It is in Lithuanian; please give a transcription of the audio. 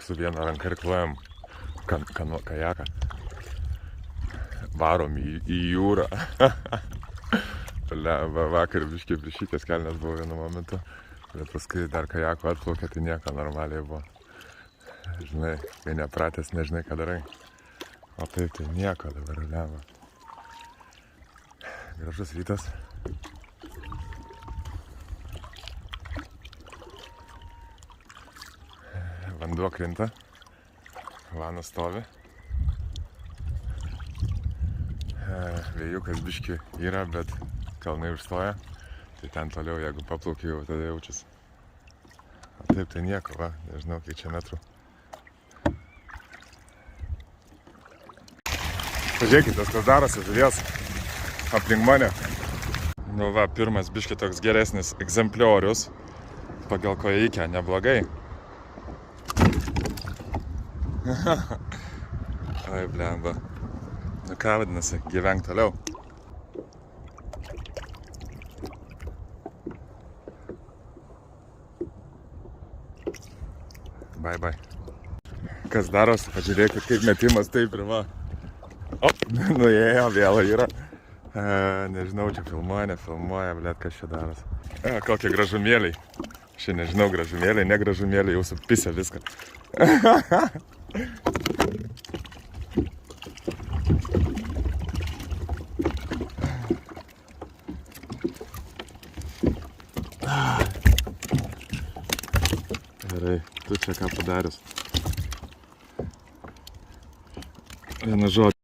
su viena ranka irkluojam kajaką. Varom į jūrą. Vakar biškai prišytės kelnes buvo vienu momentu, bet paskui dar kajako atplaukė, tai nieko normaliai buvo. Žinai, kai nepratęs, nežinai, ką darai. O taip, tai nieko dabar lema. Gražus rytas. Vanduo krinta, vanas stovi. Vėjukas biški yra, bet kalnai užstoja. Tai ten toliau, jeigu paplaukiu, jau tada jaučiasi. O taip, tai nieko, va, nežinau, kiek čia metrų. Pažiūrėkite, kas darosi žuvies aplink mane. Nu va, pirmas biški toks geresnis egzempliorius. Pagal kojikę, neblogai. Oi, blemba. Nu ką vadinasi, gyvenk toliau. Bye bye. Kas darosi, pažiūrėkit, kaip metimas taip ir va. O, nuėjo, vėl yra. Nežinau, čia filmuoja, nefilmuoja, blėt, kas čia darosi. Kokie gražumėliai. Aš nežinau, gražumėliai, negražumėliai, jau supisė viską. Gerai, tu čia ką padarius. Vieną žodį.